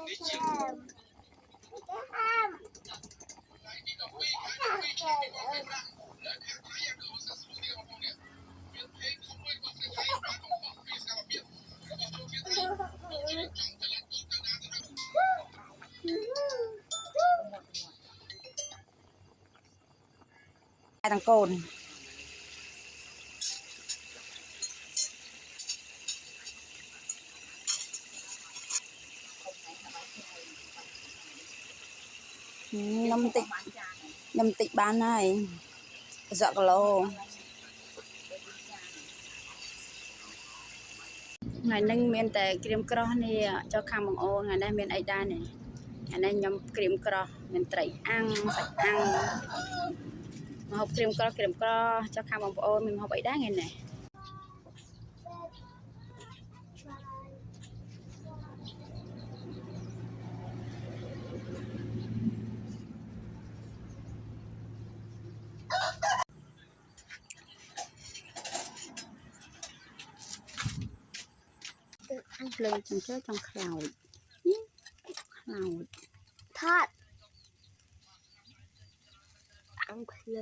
ต่างโกนนำติบ้านให้สักโลไงนั่งเมียนแต่เกรียมกรอนี่เจ้าคำบังโอไงได้เมียนไอด้านนี่ไงได้ยำเกรียมกรอเมียนไตรอังใส่อังมาหอบเกรียมกรอเจ้าคำบังโอมันหอบไอด้านไงเนี่ยเลยจังเจ้าจังคลาวทอดอังเพล